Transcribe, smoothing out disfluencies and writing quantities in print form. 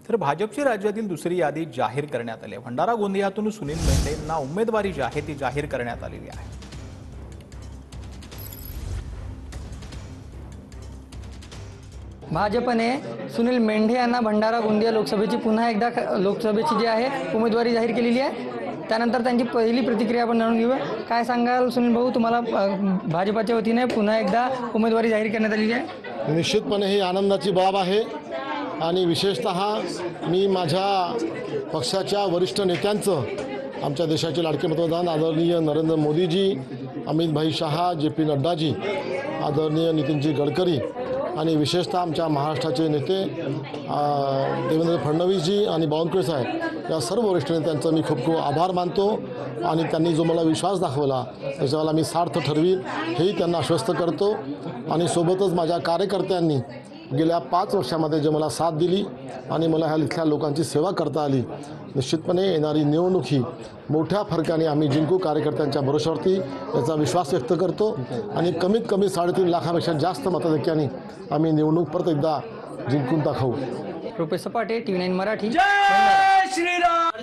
तर भाजपची राज्यातील दुसरी यादी जाहीर करण्यात आली आहे। भंडारा गोंदियातून सुनील मेंढे यांना उमेदवारी जी आहे ती जाहीर करण्यात आलेली आहे। भाजपने सुनील मेंढे यांना भंडारा गोंदिया लोकसभेची पुन्हा एकदा लोकसभेची जी आहे उमेदवारी जाहीर केलेली आहे। त्यानंतर त्यांची पहिली प्रतिक्रिया आपण जाणून घेऊया। काय सांगाल सुनील भाऊ, तुम्हाला भाजपच्या वतीने पुन्हा एकदा उमेदवारी जाहीर करण्यात आलेली आहे? निश्चितपणे ही आनंदाची बाब आहे आणि विशेषतः मी माझ्या पक्षाच्या वरिष्ठ नेत्यांचं, आमच्या देशाचे लाडके पंतप्रधान आदरणीय नरेंद्र मोदीजी, अमित भाई शहा, जे.पी. नड्डाजी, आदरणीय नितीनजी गडकरी आणि विशेषतः आमच्या महाराष्ट्राचे नेते देवेंद्र फडणवीसजी आणि बावनकुळे साहेब या सर्व वरिष्ठ नेत्यांचं मी खूप खूप आभार मानतो आणि त्यांनी जो मला विश्वास दाखवला त्याच्याला मी सार्थ ठरवीन हेही त्यांना आश्वस्त करतो। आणि सोबतच माझ्या कार्यकर्त्यांनी गेल्या 5 वर्षामध्ये जे मला साथ दिली आणि मला ह्या इथल्या लोकांची सेवा करता आली, निश्चितपणे येणारी निवडणूक ही मोठ्या फरकाने आम्ही जिंकू कार्यकर्त्यांच्या भरोशावरती याचा विश्वास व्यक्त करतो आणि कमीत कमी 3.5 लाखापेक्षा जास्त मताधिक्याने आम्ही निवडणूक परत एकदा जिंकून दाखवू। रुपेश सपाटे, TV9 मराठी, भंडारा।